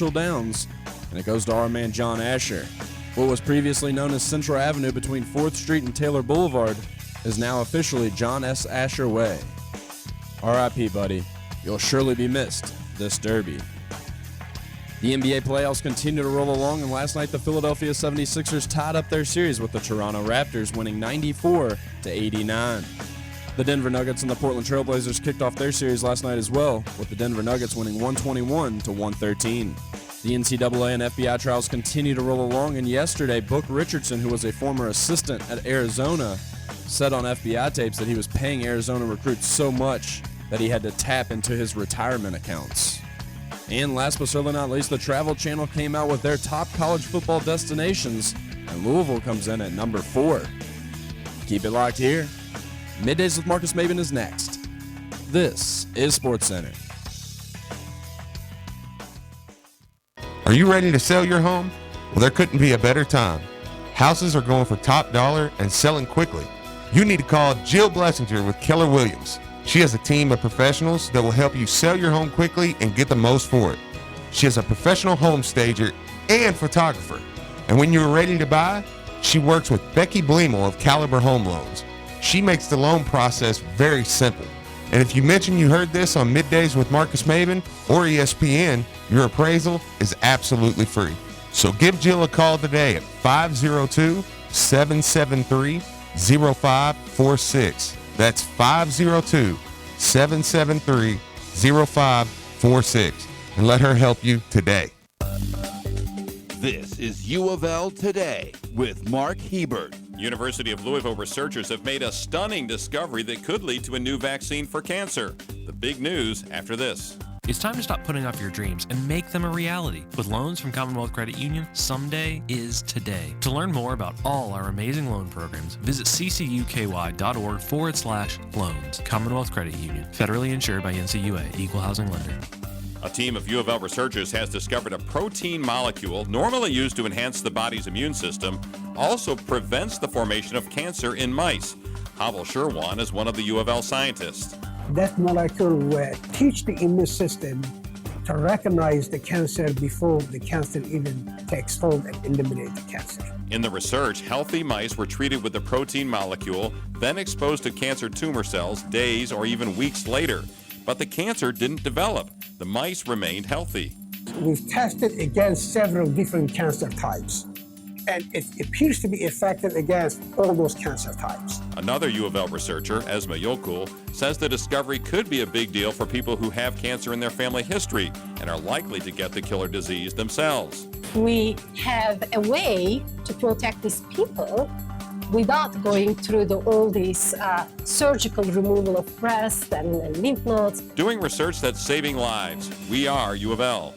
Churchill Downs, and it goes to our man John Asher. What was previously known as Central Avenue between 4th Street and Taylor Boulevard is now officially John S. Asher Way. R.I.P., buddy. You'll surely be missed this derby. The NBA playoffs continue to roll along, and last night the Philadelphia 76ers tied up their series with the Toronto Raptors, winning 94-89. The Denver Nuggets and the Portland Trailblazers kicked off their series last night as well, with the Denver Nuggets winning 121-113. The NCAA and FBI trials continue to roll along, and yesterday, Book Richardson, who was a former assistant at Arizona, said on FBI tapes that he was paying Arizona recruits so much that he had to tap into his retirement accounts. And last but certainly not least, the Travel Channel came out with their top college football destinations, and Louisville comes in at number 4. Keep it locked here. Middays with Marcus Maben is next. This is SportsCenter. Are you ready to sell your home? Well, there couldn't be a better time. Houses are going for top dollar and selling quickly. You need to call Jill Blessinger with Keller Williams. She has a team of professionals that will help you sell your home quickly and get the most for it. She is a professional home stager and photographer. And when you're ready to buy, she works with Becky Bleemel of Caliber Home Loans. She makes the loan process very simple. And if you mention you heard this on Middays with Marcus Maben or ESPN, your appraisal is absolutely free. So give Jill a call today at 502-773-0546. That's 502-773-0546. And let her help you today. This is U of L Today with Mark Hebert. University of Louisville researchers have made a stunning discovery that could lead to a new vaccine for cancer. The big news after this. It's time to stop putting off your dreams and make them a reality. With loans from Commonwealth Credit Union, someday is today. To learn more about all our amazing loan programs, visit ccuky.org/loans. Commonwealth Credit Union, federally insured by NCUA, Equal Housing Lender. A team of U of L researchers has discovered a protein molecule normally used to enhance the body's immune system, also prevents the formation of cancer in mice. Havel Sherwan is one of the U of L scientists. That molecule will teach the immune system to recognize the cancer before the cancer even takes hold and eliminate the cancer. In the research, healthy mice were treated with the protein molecule, then exposed to cancer tumor cells days or even weeks later. But the cancer didn't develop. The mice remained healthy. We've tested against several different cancer types, and it appears to be effective against all those cancer types. Another U of L researcher, Esma Yokul, says the discovery could be a big deal for people who have cancer in their family history and are likely to get the killer disease themselves. We have a way to protect these people without going through all this surgical removal of breast and lymph nodes. Doing research that's saving lives. We are U of L.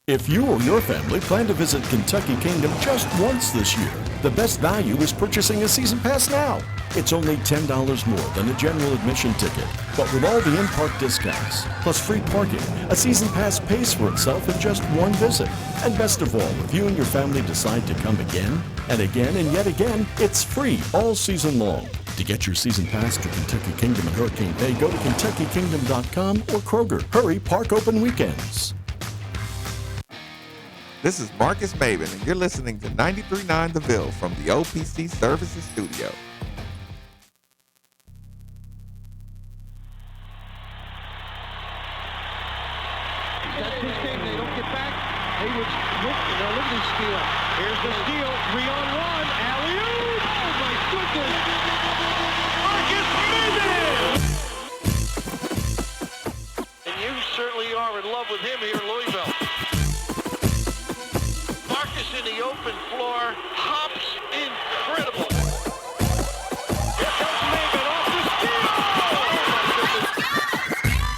If you or your family plan to visit Kentucky Kingdom just once this year, the best value is purchasing a season pass now. It's only $10 more than a general admission ticket, but with all the in-park discounts, plus free parking, a season pass pays for itself in just one visit. And best of all, if you and your family decide to come again and again and yet again, it's free all season long. To get your season pass to Kentucky Kingdom and Hurricane Bay, go to KentuckyKingdom.com or Kroger. Hurry, park open weekends. This is Marcus Maben, and you're listening to 93.9 The Ville from the OPC Services Studio. That's his game. They don't get back. Hayward's look at the steal. Here's the steal. 3-on-1. Alley-oop. Oh, my goodness. Marcus Maben. And you certainly are in love with him here in Louisville. Marcus in the open floor. Hops incredible. Here comes Maben off the steal.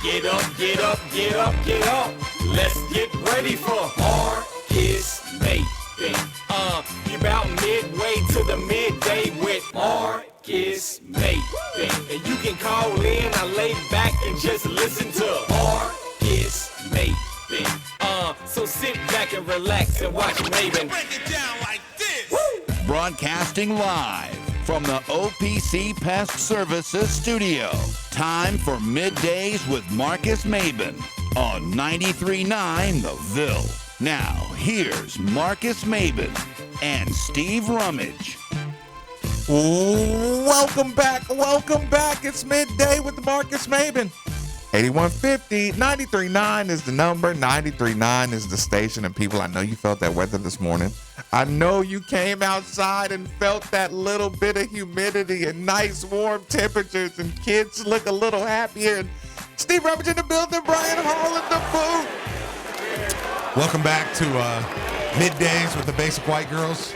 Get up, get up, get up, get up. Let's get ready for Marcus Maben. You're about midway to the midday with Marcus Maben. And you can call in, I lay back and just listen to Marcus Maben. So sit back and relax and watch Maben. Break it down like this. Woo! Broadcasting live from the OPC Pest Services Studio. Time for Middays with Marcus Maben on 93.9 The Ville. Now, here's Marcus Maben and Steve Rummage. Welcome back. It's midday with Marcus Maben. 8150, 93.9 is the number, 93.9 is the station. And people, I know you felt that weather this morning. I know you came outside and felt that little bit of humidity and nice warm temperatures, and kids look a little happier. And Steve Rummage in the building, Brian Hall in the booth. Welcome back to Middays with the Basic White Girls.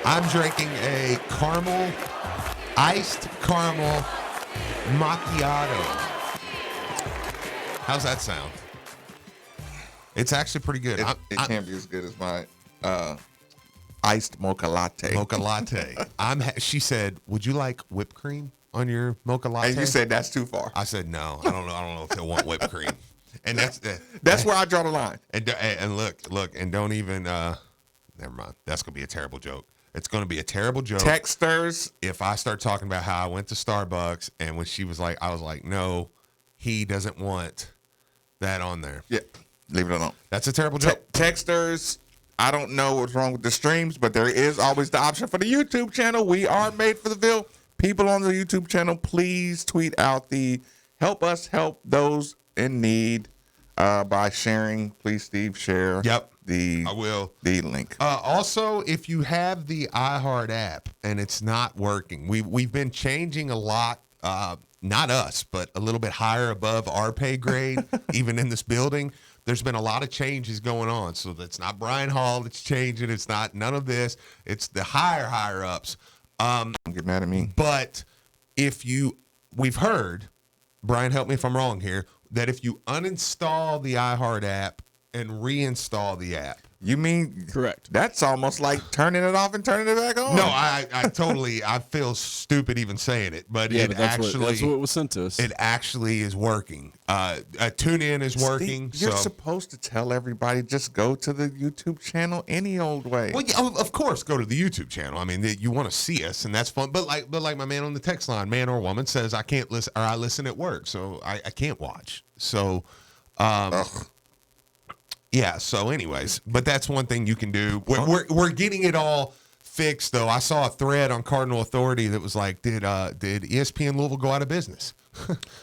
I'm drinking a iced caramel macchiato. How's that sound? It's actually pretty good. It can't be as good as my iced mocha latte. Mocha latte. She said, "Would you like whipped cream on your mocha latte?" And you said that's too far. I said, "No, I don't know if they want whipped cream." And that's where I draw the line. And look, and don't even. Never mind. That's gonna be a terrible joke. It's going to be a terrible joke. Texters. If I start talking about how I went to Starbucks and when she was like, I was like, no, he doesn't want that on there. Yeah, leave it alone. That's a terrible joke. Texters, I don't know what's wrong with the streams, but there is always the option for the YouTube channel. We are made for the Ville. People on the YouTube channel, please tweet out the help us help those in need by sharing. Please, Steve, share. Yep. I will. The link. Also, if you have the iHeart app and it's not working, we've been changing a lot. Not us, but a little bit higher above our pay grade, even in this building. There's been a lot of changes going on. So that's not Brian Hall that's changing. It's not none of this. It's the higher ups. Don't get mad at me. But we've heard, Brian, help me if I'm wrong here, that if you uninstall the iHeart app and reinstall the app. You mean correct? That's almost like turning it off and turning it back on. No, I totally. I feel stupid even saying it, but that's what was sent to us. It actually is working. TuneIn is working. You're supposed to tell everybody just go to the YouTube channel any old way. Well, yeah, of course, go to the YouTube channel. I mean, you want to see us, and that's fun. But like my man on the text line, man or woman, says I can't listen, or I listen at work, so I can't watch. So. Yeah. So, anyways, but that's one thing you can do. We're getting it all fixed, though. I saw a thread on Cardinal Authority that was like, "Did ESPN Louisville go out of business?"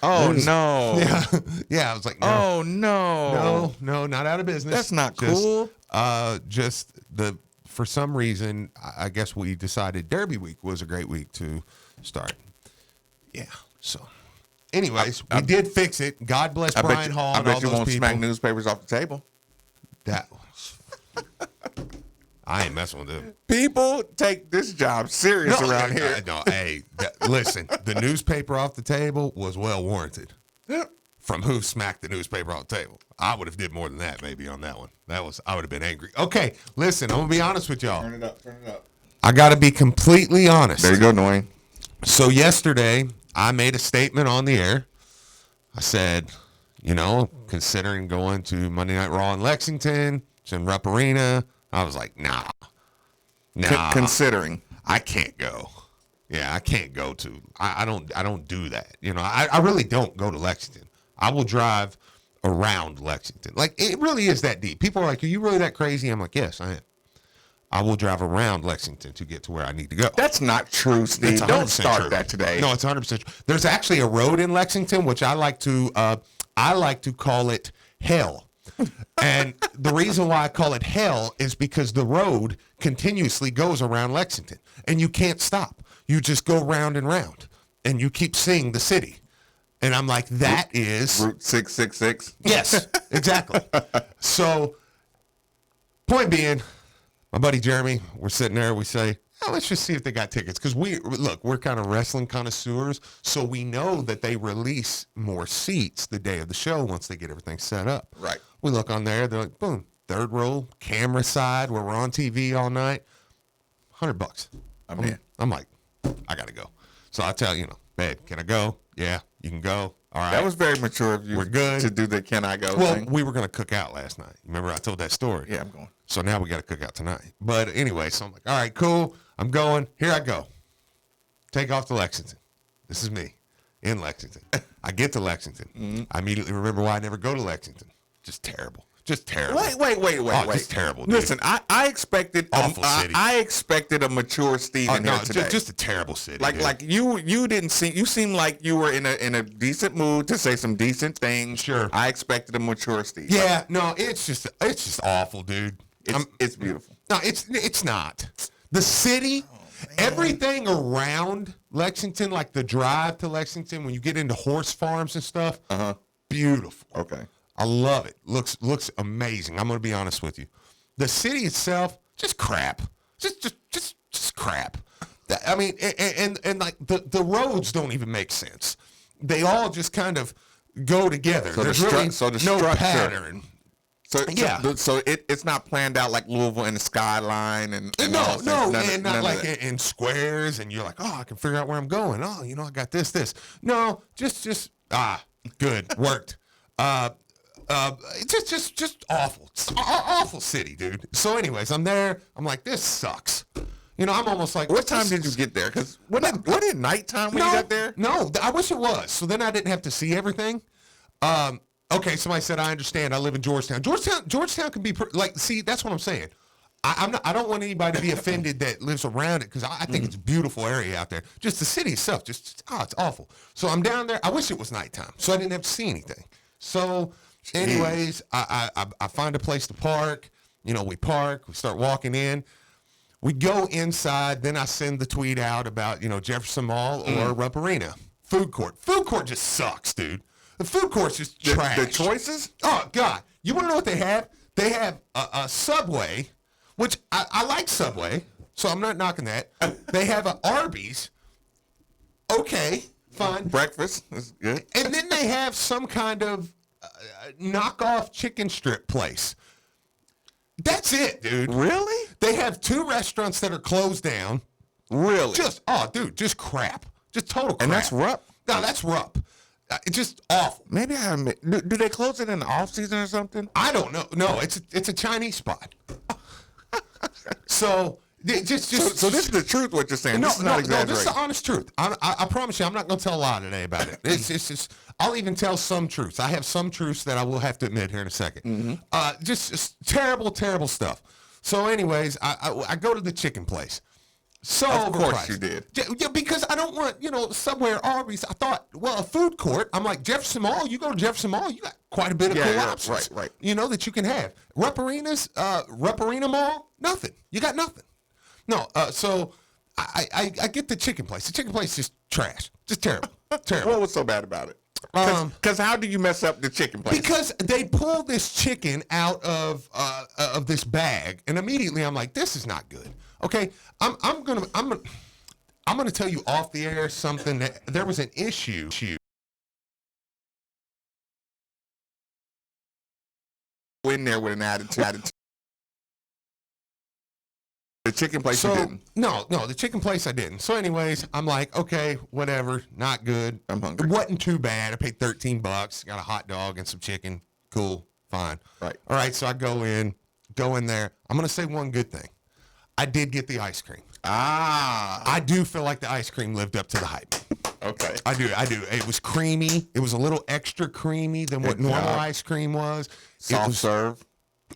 Oh no! Yeah. I was like, no. No, not out of business. That's not cool. For some reason, I guess we decided Derby week was a great week to start. Yeah. So. Anyways, we did fix it. God bless Brian Hall and all those people. I bet you won't smack newspapers off the table. I ain't messing with them. People take this job serious around here. Listen, the newspaper off the table was well warranted. From who smacked the newspaper off the table. I would have did more than that maybe on that one. I would have been angry. Okay, listen, I'm going to be honest with y'all. Turn it up. I got to be completely honest. There you go, Dwayne. So yesterday, I made a statement on the air. I said, considering going to Monday Night Raw in Lexington, it's in Rupp Arena. I was like, nah. Considering. I can't go. Yeah, I can't go to. I don't do that. I really don't go to Lexington. I will drive around Lexington. Like, it really is that deep. People are like, are you really that crazy? I'm like, yes, I am. I will drive around Lexington to get to where I need to go. That's not true, Steve. Don't start that today. No, it's 100% true. There's actually a road in Lexington, which I like to call it hell. And the reason why I call it hell is because the road continuously goes around Lexington, and you can't stop. You just go round and round, and you keep seeing the city. And I'm like, that is... Route 666? Yes, exactly. So, point being, my buddy Jeremy, we're sitting there, we say, let's just see if they got tickets. Because we're kind of wrestling connoisseurs, so we know that they release more seats the day of the show once they get everything set up. Right. We look on there, they're like, boom, third row, camera side, where we're on TV all night, $100. I'm in. I'm like, I got to go. So I tell babe, can I go? Yeah, you can go. All right. That was very mature of you. We're good. To do the can I go thing. We were going to cook out last night. Remember I told that story? Yeah, I'm going. So now we got to cook out tonight. But anyway, so I'm like, all right, cool. I'm going. Here I go. Take off to Lexington. This is me. in Lexington. I get to Lexington. I immediately remember why I never go to Lexington. Just terrible. Just terrible. Wait. Just terrible, dude. Listen, I expected Awful city. I expected a mature Steve in here today. Just a terrible city. Like you didn't seem, you seem like you were in a decent mood to say some decent things. Sure. I expected a mature Steve. Yeah, no, it's just awful, dude. It's beautiful. No, it's not. The city, everything around Lexington, like the drive to Lexington, when you get into horse farms and stuff, beautiful. Okay. I love it. Looks amazing. I'm gonna be honest with you. The city itself, just crap. Just crap. I mean, and like the roads don't even make sense. They all just kind of go together. So There's the really no structure. pattern. So it's not planned out like Louisville and the skyline and No, none not of like that. in squares, and you're like, oh, I can figure out where I'm going. Oh, I got this. No, just good, worked. Just awful. It's awful city, dude. So anyways, I'm there. I'm like, this sucks. I'm almost like, What time did you get there? Because wasn't it nighttime when you got there? No, I wish it was. So then I didn't have to see everything. Okay, somebody said, I understand. I live in Georgetown. Georgetown can be see, that's what I'm saying. I don't want anybody to be offended that lives around it, because I think it's a beautiful area out there. Just the city itself, it's awful. So I'm down there. I wish it was nighttime, so I didn't have to see anything. So anyways, I find a place to park. We park. We start walking in. We go inside. Then I send the tweet out about, Jefferson Mall or Rupp Arena. Food court. Food court just sucks, dude. The food court's just trash. The choices? Oh, God. You want to know what they have? They have a Subway, which I like Subway, so I'm not knocking that. They have an Arby's. Okay, fine. Breakfast is good. And then they have some kind of knockoff chicken strip place. That's it, dude. Really? They have 2 restaurants that are closed down. Really? Just crap. Just total crap. And that's Rupp? No, that's Rupp. It's just awful. Maybe do they close it in the off season or something? I don't know. No, it's a Chinese spot. So this is the truth. What you're saying? This is not exaggerating. No, this is the honest truth. I promise you, I'm not going to tell a lie today about it. It's just I'll even tell some truths. I have some truths that I will have to admit here in a second. Just terrible stuff. So, anyways, I go to the chicken place. So of course overpriced. you did. Yeah, because I don't want, Subway or Arby's. I thought, well, a food court. I'm like, Jefferson Mall. You go to Jefferson Mall, you got quite a bit of cool options. Right. That you can have. Rupp Arena Mall, nothing. You got nothing. No, so I get the chicken place. The chicken place is just trash. Just terrible. Terrible. What was so bad about it? Because how do you mess up the chicken place? Because they pull this chicken out of this bag, and immediately I'm like, this is not good. Okay, I'm gonna tell you off the air something that there was an issue. In there with an attitude. The chicken place you didn't. No, the chicken place I didn't. So anyways, I'm like, okay, whatever, not good. I'm hungry. It wasn't too bad. I paid $13, got a hot dog and some chicken. Cool, fine. Right. All right, so I go in there. I'm gonna say one good thing. I did get the ice cream. I do feel like the ice cream lived up to the hype. Okay. I do. It was creamy. It was a little extra creamy than what normal ice cream was. Soft serve.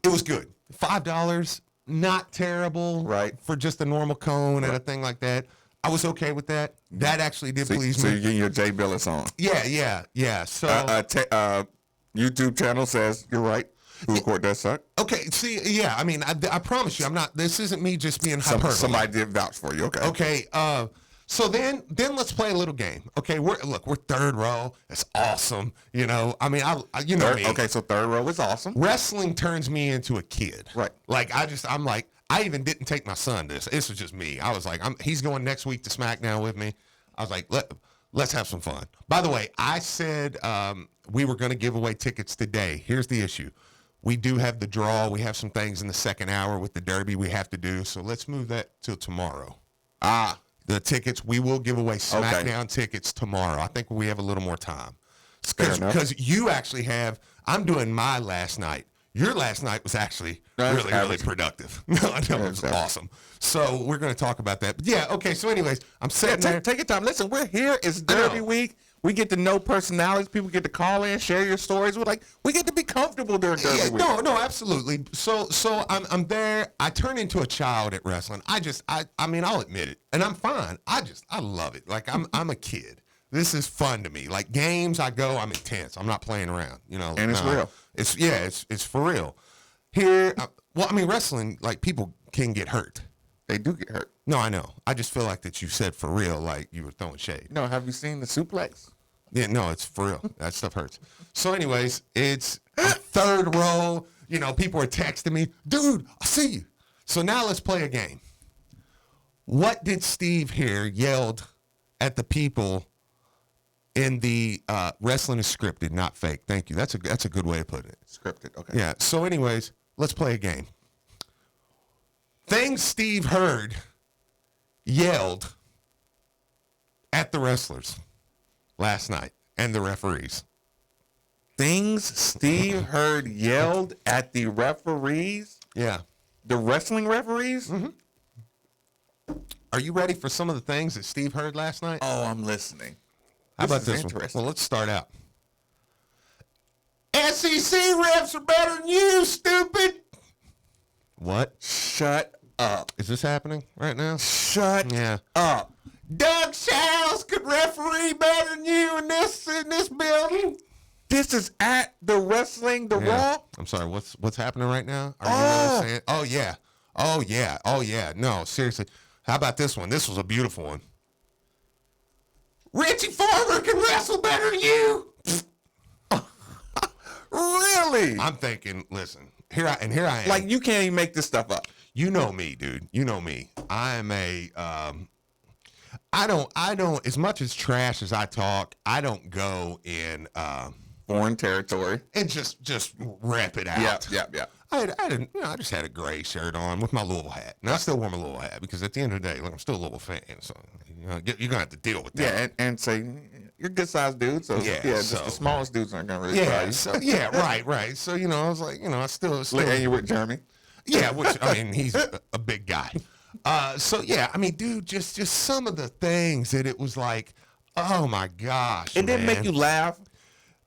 It was good. $5, not terrible. Right. For just a normal cone and a thing like that. I was okay with that. That actually did please me. So you're getting your Jay Billis on. Yeah. So YouTube channel says you're right. Food court does suck. Okay, see, yeah, I mean, I promise you, I'm not, this isn't me just being hyperbole. Somebody did vouch for you, okay. Okay, so then let's play a little game. Okay, we're third row. It's awesome. I mean, you know me. Okay, so third row is awesome. Wrestling turns me into a kid. Right. Like, I'm like, I even didn't take my son to this. This was just me. I was like, he's going next week to SmackDown with me. I was like, let's have some fun. By the way, I said we were going to give away tickets today. Here's the issue. We do have the draw. We have some things in the second hour with the Derby we have to do. So let's move that till tomorrow. The tickets, we will give away SmackDown tickets tomorrow. I think we have a little more time. Because you actually have, I'm doing my last night. Your last night was actually really productive. It was awesome. So we're going to talk about that. But yeah, okay, so anyways, I'm sitting there. Take your time. Listen, we're here. It's Derby week. We get to know personalities. People get to call in, share your stories. We get to be comfortable during Derby week. No, absolutely. So I'm there. I turn into a child at wrestling. I mean, I'll admit it, and I'm fine. I love it. Like I'm a kid. This is fun to me. Like games, I'm intense. I'm not playing around. And it's real. It's for real. Here, wrestling, like people can get hurt. They do get hurt. No, I know. I just feel like that you said for real, like you were throwing shade. No, have you seen the suplex? Yeah, no, it's for real. That stuff hurts. So anyways, it's third row. People are texting me, dude, I see you. So now let's play a game. What did Steve here yelled at the people in the wrestling is scripted, not fake? Thank you. That's a good way of putting it. Scripted, okay. Yeah, so anyways, let's play a game. Things Steve heard yelled at the wrestlers last night and the referees. Things Steve heard yelled at the referees? Yeah. The wrestling referees? Mm-hmm. Are you ready for some of the things that Steve heard last night? Oh, I'm listening. How about this one? Well, let's start out. SEC refs are better than you, stupid. What? Shut up. Is this happening right now? Shut Yeah. up. Doug Childs could referee better than you in this building. This is at the wrestling, Raw? I'm sorry, what's happening right now? Are you really saying? Oh, yeah. Oh, yeah. Oh, yeah. No, seriously. How about this one? This was a beautiful one. Richie Farmer can wrestle better than you. Really? I'm thinking, listen, here I am. Like, you can't even make this stuff up. You know me, dude. You know me. I am I don't, as much as trash as I talk, I don't go in foreign territory and just rep it out. Yeah. I just had a gray shirt on with my Louisville hat. And I still wear my Louisville hat because at the end of the day, look, I'm still a Louisville fan. So, you're going to have to deal with that. Yeah, and say, you're a good-sized dude. So, just the smallest dudes aren't going to really try you. So, right. So, I was like, I still. And you with Jeremy? Yeah, which, he's a big guy. So, yeah, dude, just some of the things that it was like, oh, my gosh, It didn't make you laugh?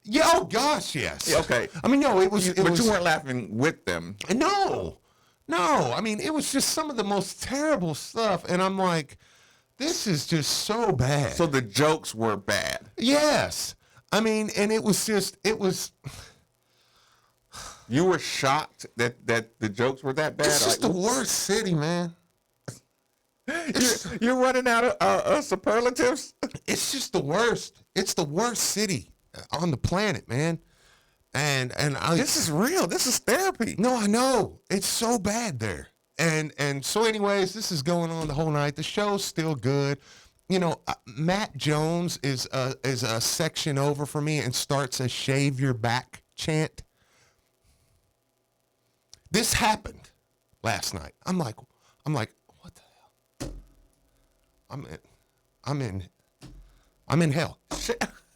Yeah, oh, gosh, yes. Yeah, okay. No, it was... But you weren't laughing with them. No. It was just some of the most terrible stuff, and I'm like, this is just so bad. So the jokes were bad? Yes. And it was just, You were shocked that the jokes were that bad? It's just the worst city, man. You're running out of superlatives? It's just the worst. It's the worst city on the planet, man. And this is real. This is therapy. No, I know. It's so bad there. And so anyways, this is going on the whole night. The show's still good. Matt Jones is a section over for me and starts a shave your back chant. This happened last night. I'm like, what the hell? I'm in hell.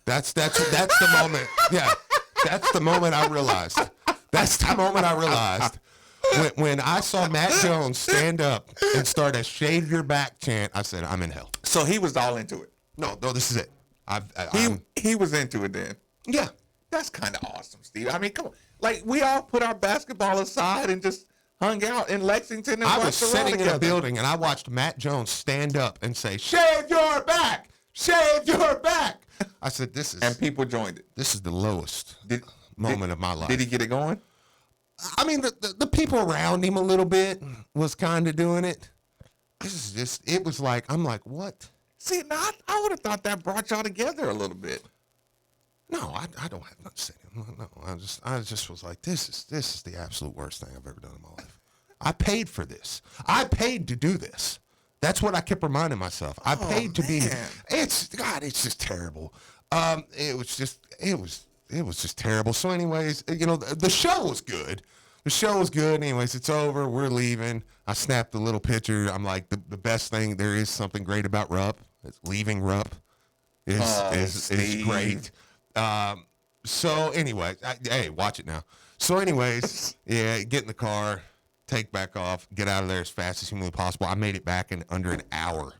That's the moment. Yeah. That's the moment I realized. When I saw Matt Jones stand up and start a shave your back chant, I said, I'm in hell. So he was all into it? No, this is it. He was into it then? Yeah. That's kind of awesome, Steve. Come on. Like, we all put our basketball aside and just hung out in Lexington and I was watched the Raw sitting in a together. building and I watched Matt Jones stand up and say, shave your back! Shave your back! I said, this is... And people joined it. This is the lowest moment of my life. Did he get it going? The people around him a little bit was kind of doing it. This is just, it was like, I'm like, what? See, now I would have thought that brought y'all together a little bit. No, I don't have nothing to say. No, I just was like, this is the absolute worst thing I've ever done in my life. I paid for this. I paid to do this. That's what I kept reminding myself. I paid to be here. It's just terrible. It was just terrible. So anyways, the show was good. The show was good. Anyways, it's over. We're leaving. I snapped a little picture. I'm like, the best thing, there is something great about Rupp. It's leaving Rupp is great. So anyway, hey, watch it now. So anyways, yeah, get in the car, take back off, get out of there as fast as humanly possible. I made it back in under an hour.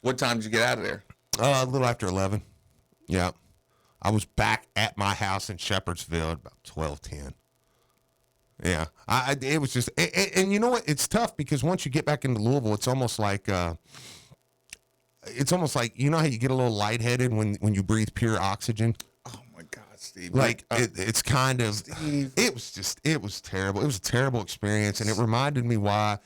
What time did you get out of there? A little after 11. Yeah. I was back at my house in Shepherdsville at about 12:10. Yeah. It was just, and you know what? It's tough because once you get back into Louisville, it's almost like, you know how you get a little lightheaded when you breathe pure oxygen? Oh my God, Steve. Like it's kind of, Steve. It was terrible. It was a terrible experience. And it reminded me why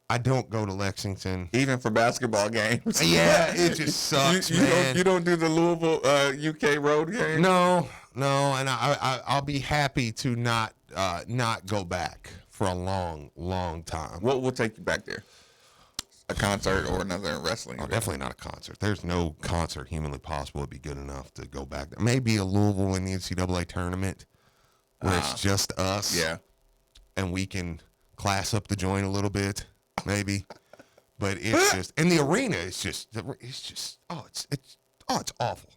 I don't go to Lexington. Even for basketball games. Yeah, it just sucks, man. You don't do the Louisville UK road game? No, and I'll be happy to not go back for a long time. What will take you back there? A concert or another wrestling? Oh, definitely not a concert. There's no concert humanly possible would be good enough to go back there. Maybe a Louisville in the NCAA tournament where it's just us. Yeah. And we can class up the joint a little bit. Maybe, but it's just, and the arena is just, it's awful.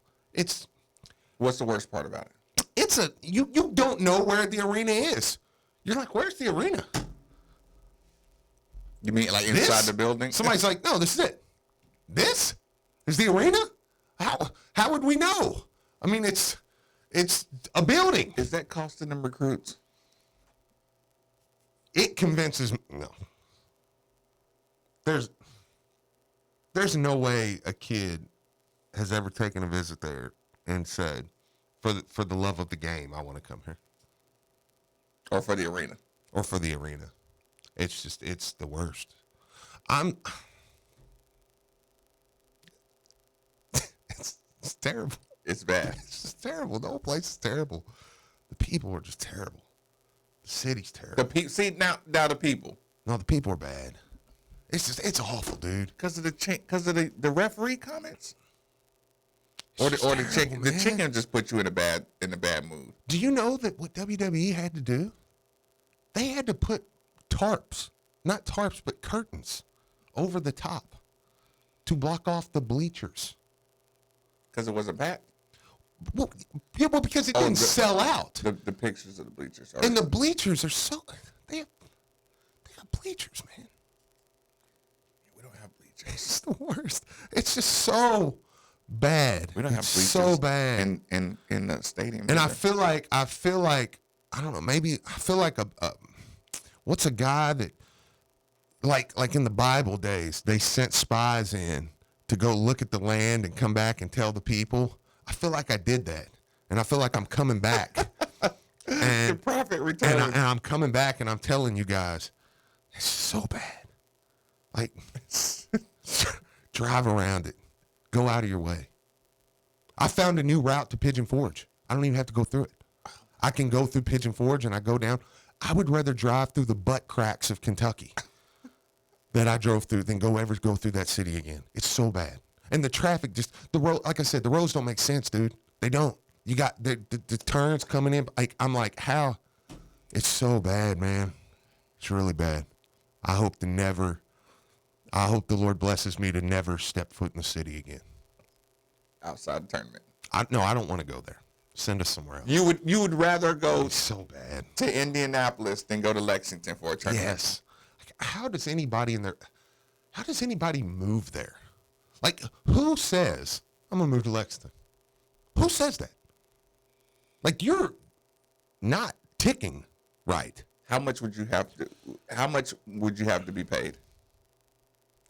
What's the worst part about it? You don't know where the arena is. You're like, where's the arena? You mean like inside the building? Somebody's like, no, this is it. This is the arena? How would we know? I mean, it's a building. Is that costing them recruits? It convinces me, no. There's no way a kid has ever taken a visit there and said, for the love of the game, I want to come here. Or for the arena. It's the worst. It's terrible. It's bad. It's just terrible. The whole place is terrible. The people are just terrible. The city's terrible. Now the people. No, the people are bad. It's awful, dude. Because of the referee comments, or the chicken. The chicken just put you in a bad mood. Do you know that what WWE had to do? They had to put not tarps, but curtains over the top to block off the bleachers. Because it wasn't packed. Well, because it didn't sell out. The pictures of the bleachers. And the bleachers are they have bleachers, man. It's the worst. It's just so bad. We don't have bleachers so bad in the stadium. And I feel like I don't know. Maybe I feel like what's a guy that like in the Bible days they sent spies in to go look at the land and come back and tell the people. I feel like I did that, and I feel like I'm coming back. And the prophet returned. And I'm coming back, and I'm telling you guys, it's so bad. Like. Drive around it. Go out of your way. I found a new route to Pigeon Forge. I don't even have to go through it. I can go through Pigeon Forge and I go down. I would rather drive through the butt cracks of Kentucky that I drove through than ever go through that city again. It's so bad. And the traffic the road, like I said, the roads don't make sense, dude. They don't. You got the turns coming in. I'm like, how? It's so bad, man. It's really bad. I hope the Lord blesses me to never step foot in the city again. Outside the tournament. I don't want to go there. Send us somewhere else. You would rather go so bad to Indianapolis than go to Lexington for a tournament. Yes. How does anybody move there? Like, who says, I'm going to move to Lexington? Who says that? Like, you're not ticking right. How much would you have to be paid?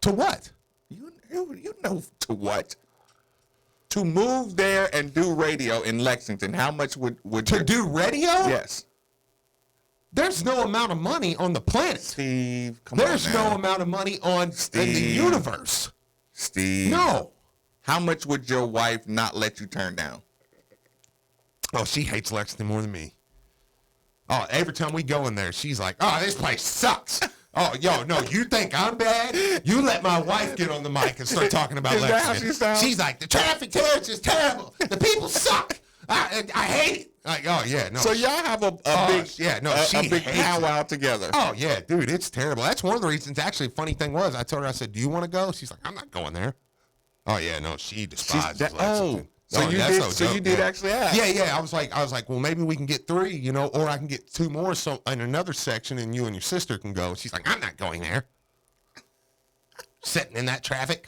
To what? You know to what? To move there and do radio in Lexington, how much would do radio? Yes. There's no amount of money on the planet. Steve, come on. There's no amount of money in the universe. Steve. No. How much would your wife not let you turn down? Oh, she hates Lexington more than me. Oh, every time we go in there, she's like, oh, this place sucks. Oh, no, you think I'm bad? You let my wife get on the mic and start talking about Lexington. That how she sounds? She's like, the traffic here is just terrible. The people suck. I hate it. Like, oh, yeah, no. So y'all have a big powwow together. Oh, yeah, dude, it's terrible. That's one of the reasons. Actually, funny thing was, I told her, I said, do you want to go? She's like, I'm not going there. Oh, yeah, no, she despises Lexington. So you did actually ask. Yeah. I was like, well, maybe we can get 3, or I can get 2 more in another section, and you and your sister can go. She's like, I'm not going there. Sitting in that traffic.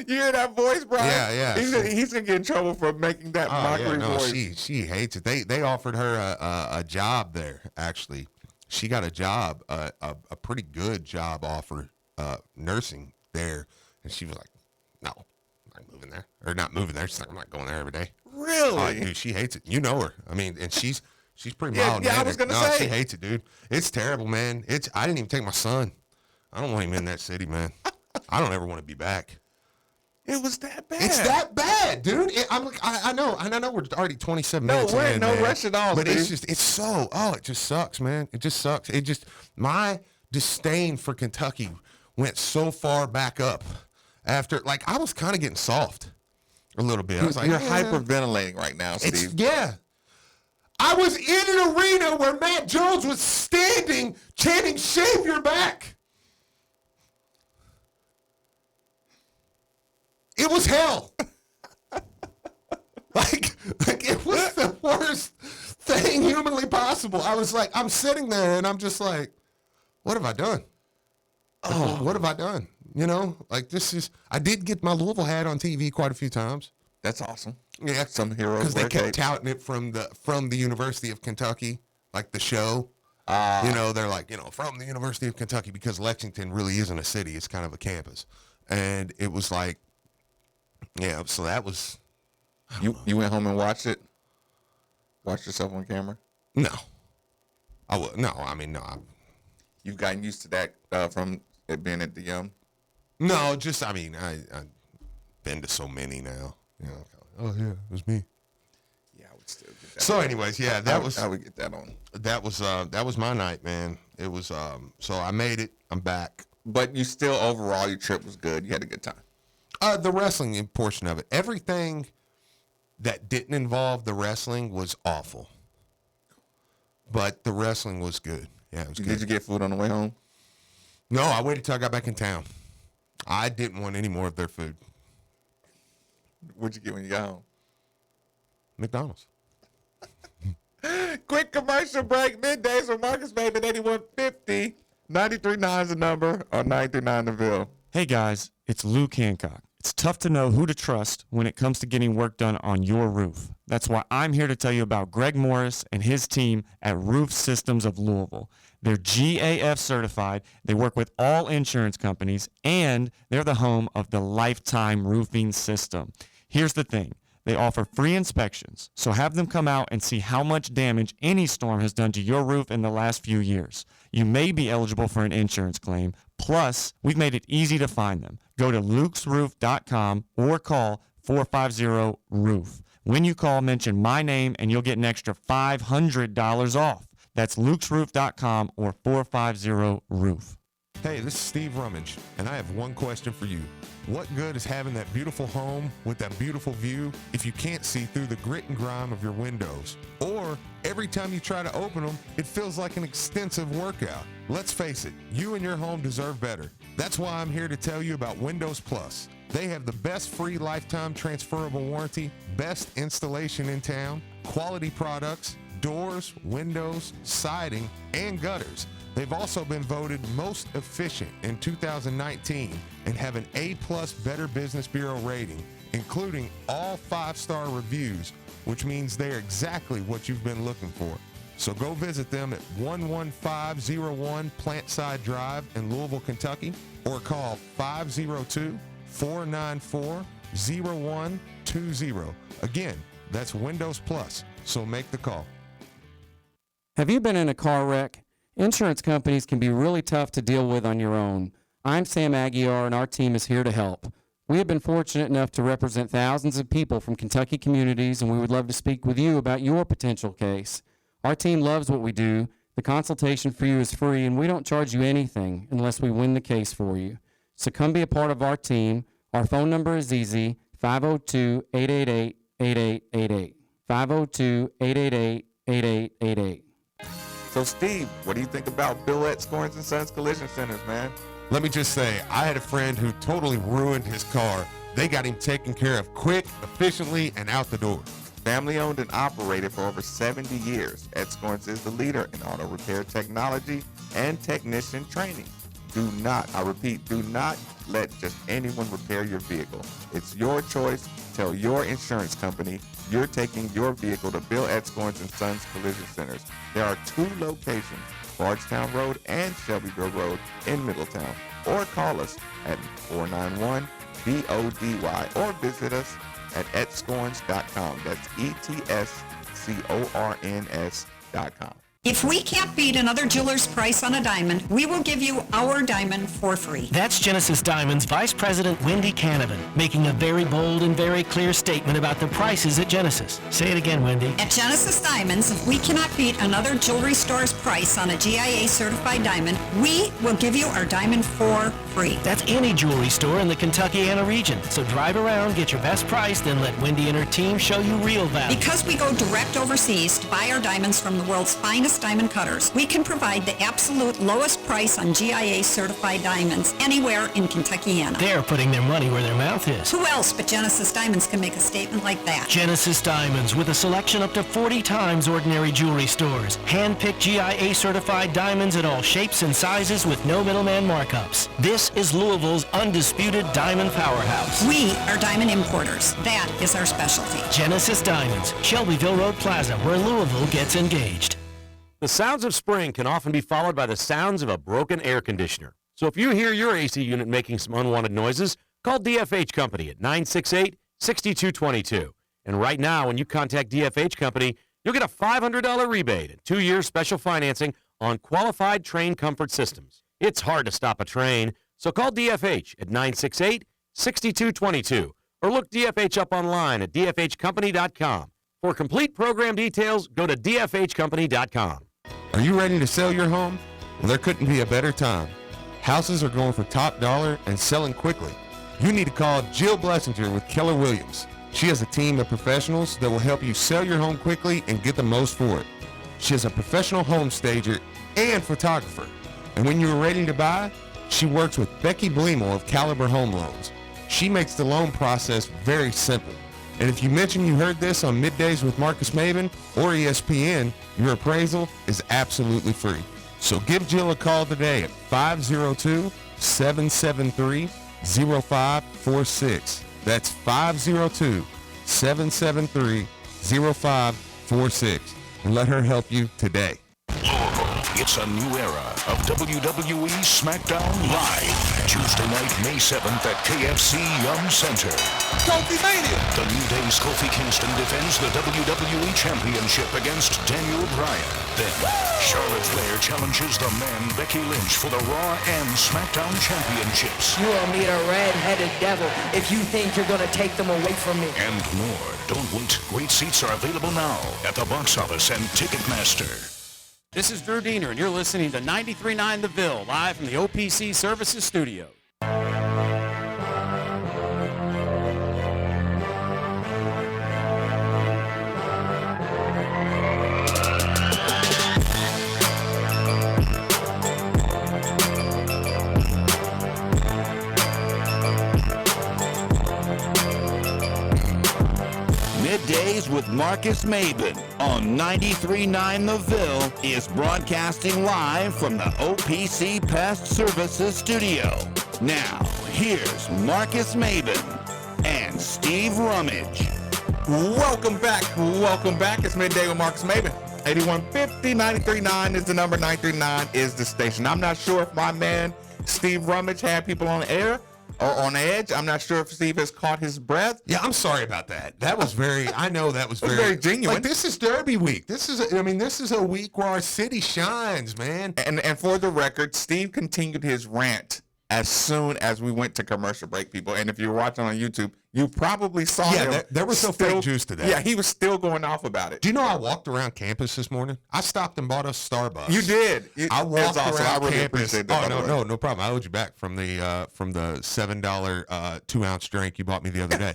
You hear that voice, bro? Yeah. He's gonna get in trouble for making that mockery voice. She hates it. They offered her a job there. Actually, she got a job, a pretty good job offer, nursing there, and she was like, "No, I'm not moving there, or not moving there." She's like, "I'm not going there every day." Really? Oh, dude, she hates it. You know her. I mean, and she's pretty Yeah, mild. I was gonna say. She hates it, dude. It's terrible, man. I didn't even take my son. I don't want him in that city, man. I don't ever want to be back. It was that bad. It's that bad, dude. I know we're already 27 minutes in. We're in no rush at all, but Steve. it just sucks, man. It just sucks. My disdain for Kentucky went so far back up after, like, I was kind of getting soft a little bit. I was like, You're hyperventilating right now, Steve. Yeah. I was in an arena where Matt Jones was standing chanting, "Shave your back." It was hell. like it was the worst thing humanly possible. I was like, I'm sitting there and I'm just like, what have I done? Oh, what have I done? You know, like I did get my Louisville hat on TV quite a few times. That's awesome. Yeah. Some heroes. Because they kept touting it from the University of Kentucky, like the show. They're like, from the University of Kentucky, because Lexington really isn't a city. It's kind of a campus. And it was like, yeah, so that was. You went home and watched it? Watched yourself on camera? No. No. You've gotten used to that from it being at the No, I've been to so many now. Oh yeah, it was me. Yeah, I would still get that. So, anyways, yeah, I would get that on. That was my night, man. It was so I made it. I'm back. But you still, overall, your trip was good. You had a good time. The wrestling portion of it. Everything that didn't involve the wrestling was awful. But the wrestling was good. Yeah, it was good. Did you get food on the way home? No, I waited till I got back in town. I didn't want any more of their food. What'd you get when you got home? McDonald's. Quick commercial break. Middays with Marcus Maven, 8150. 93.9 is the number, or 939 the Ville. Hey guys, it's Luke Hancock. It's tough to know who to trust when it comes to getting work done on your roof. That's why I'm here to tell you about Greg Morris and his team at Roof Systems of Louisville. They're GAF certified, they work with all insurance companies, and they're the home of the Lifetime Roofing System. Here's the thing. They offer free inspections, so have them come out and see how much damage any storm has done to your roof in the last few years. You may be eligible for an insurance claim. Plus, we've made it easy to find them. Go to lukesroof.com or call 450-ROOF. When you call, mention my name and you'll get an extra $500 off. That's lukesroof.com or 450-ROOF. Hey, this is Steve Rummage, and I have one question for you. What good is having that beautiful home with that beautiful view if you can't see through the grit and grime of your windows? Or every time you try to open them, it feels like an extensive workout. Let's face it, you and your home deserve better. That's why I'm here to tell you about Windows Plus. They have the best free lifetime transferable warranty, best installation in town, quality products, doors, windows, siding, and gutters. They've also been voted most efficient in 2019 and have an A+ Better Business Bureau rating, including all 5-star reviews, which means they're exactly what you've been looking for. So go visit them at 11501 Plantside Drive in Louisville, Kentucky, or call 502-494-0120. Again, that's Windows Plus, so make the call. Have you been in a car wreck? Insurance companies can be really tough to deal with on your own. I'm Sam Aguiar, and our team is here to help. We have been fortunate enough to represent thousands of people from Kentucky communities, and we would love to speak with you about your potential case. Our team loves what we do. The consultation for you is free, and we don't charge you anything unless we win the case for you. So come be a part of our team. Our phone number is easy, 502-888-8888. 502-888-8888. So, Steve, what do you think about Billette Scorings and Sons Collision Centers, man? Let me just say, I had a friend who totally ruined his car. They got him taken care of quick, efficiently, and out the door. Family owned and operated for over 70 years, Ed Scorings is the leader in auto repair technology and technician training. do not, I repeat, do not let just anyone repair your vehicle. It's your choice. Tell your insurance company you're taking your vehicle to Bill Edscorns and Sons Collision Centers. There are 2 locations, Bardstown Road and Shelbyville Road in Middletown. Or call us at 491-BODY or visit us at edscorns.com. That's ETSCORNS.com. If we can't beat another jeweler's price on a diamond, we will give you our diamond for free. That's Genesis Diamonds Vice President Wendy Canavan making a very bold and very clear statement about the prices at Genesis. Say it again, Wendy. At Genesis Diamonds, if we cannot beat another jewelry store's price on a GIA certified diamond, we will give you our diamond for free. That's any jewelry store in the Kentuckiana region. So drive around, get your best price, then let Wendy and her team show you real value. Because we go direct overseas to buy our diamonds from the world's finest diamond cutters, we can provide the absolute lowest price on GIA certified diamonds anywhere in Kentuckiana. They're putting their money where their mouth is. Who else but Genesis Diamonds can make a statement like that? Genesis Diamonds, with a selection up to 40 times ordinary jewelry stores. Hand-picked GIA certified diamonds in all shapes and sizes with no middleman markups. This is Louisville's undisputed diamond powerhouse. We are diamond importers. That is our specialty. Genesis Diamonds, Shelbyville Road Plaza, where Louisville gets engaged. The sounds of spring can often be followed by the sounds of a broken air conditioner. So if you hear your AC unit making some unwanted noises, call DFH Company at 968-6222. And right now, when you contact DFH Company, you'll get a $500 rebate and 2-year special financing on qualified train comfort systems. It's hard to stop a train, so call DFH at 968-6222 or look DFH up online at dfhcompany.com. For complete program details, go to dfhcompany.com. Are you ready to sell your home? Well, there couldn't be a better time. Houses are going for top dollar and selling quickly. You need to call Jill Blessinger with Keller Williams. She has a team of professionals that will help you sell your home quickly and get the most for it. She is a professional home stager and photographer. And when you are ready to buy, she works with Becky Bleemel of Caliber Home Loans. She makes the loan process very simple. And if you mention you heard this on Middays with Marcus Maven or ESPN, your appraisal is absolutely free. So give Jill a call today at 502-773-0546. That's 502-773-0546. And let her help you today. It's a new era of WWE SmackDown Live. Tuesday night, May 7th at KFC Yum Center. Kofi Mania! The New Day's Kofi Kingston defends the WWE Championship against Daniel Bryan. Then, Charlotte Flair challenges the man Becky Lynch for the Raw and SmackDown Championships. You will meet a red-headed devil if you think you're going to take them away from me. And more. Don't wait. Great seats are available now at the box office and Ticketmaster. This is Drew Diener, and you're listening to 93.9 The Ville, live from the OPC Services Studio. Middays with Marcus Maben on 93.9 The Ville is broadcasting live from the OPC Pest Services Studio. Now, here's Marcus Maben and Steve Rummage. Welcome back. Welcome back. It's Midday with Marcus Maben. 8150 93.9 is the number. 93.9 is the station. I'm not sure if my man Steve Rummage had people on the air or on edge. I'm not sure if Steve has caught his breath. Yeah, I'm sorry about that. That was I know that was very genuine. Like, this is Derby week. This is a week where our city shines, man. And for the record, Steve continued his rant as soon as we went to commercial break, people. And if you're watching on YouTube, you probably saw him. Yeah, there was no fake juice to that. Yeah, he was still going off about it. Do you know I walked around campus this morning? I stopped and bought us Starbucks. You did. I walked awesome. around I really campus. appreciate that, No problem. I owed you back from the $7 2-ounce drink you bought me the other day.